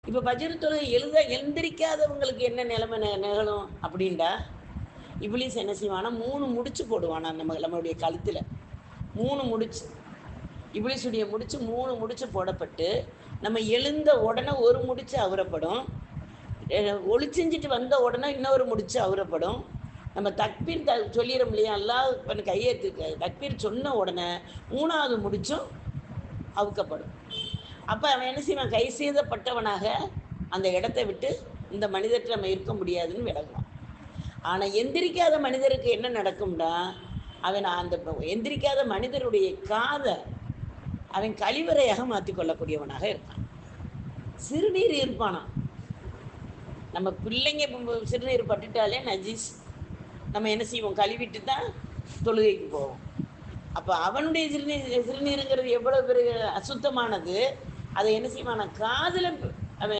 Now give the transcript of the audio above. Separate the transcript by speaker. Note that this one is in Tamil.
Speaker 1: இப்போ பஜ்ர் தொழுகை எந்திரிக்காதவங்களுக்கு என்ன நிலைமை நிகழும் அப்படின்டா, இப்லீஸ் என்ன செய்வானா 3 முடிச்சு போடுவானா நம்மளுடைய கழுத்துல. 3 முடிச்சு. இப்லீஸுடைய முடிச்சு 3 முடிச்சு போடப்பட்டு, நம்ம எழுந்த உடனே ஒரு முடிச்சு அவுரப்படும். ஒளி செஞ்சுட்டு வந்த உடனே இன்னொரு முடிச்சு அவுரப்படும். நம்ம தக்பீர் சொல்லிடும் இல்லையா, அல்லாஹ் பண்ண கையெழுத்து தக்பீர் சொன்ன உடனே 3வது முடிச்சும் அவுக்கப்படும். அப்போ அவன் என்ன செய்வான், கை செய்தப்பட்டவனாக அந்த இடத்தை விட்டு இந்த மனிதர்கிட்ட நம்ம இருக்க முடியாதுன்னு விலகுவான். ஆனால் எந்திரிக்காத மனிதருக்கு என்ன நடக்கும்னா, அவன் அந்த எந்திரிக்காத மனிதருடைய காதை அவன் கழிவறையாக மாற்றிக்கொள்ளக்கூடியவனாக இருப்பான். சிறுநீர் இருப்பானா, நம்ம பிள்ளைங்க சிறுநீர் பட்டுட்டாலே நஜீஸ். நம்ம என்ன செய்வோம், கழுவிட்டு தான் தொழுகைக்கு போவோம். அப்போ அவனுடைய சிறுநீருங்கிறது எவ்வளோ பெரிய அசுத்தமானது. அதை என்ன செய்வானா, காதில்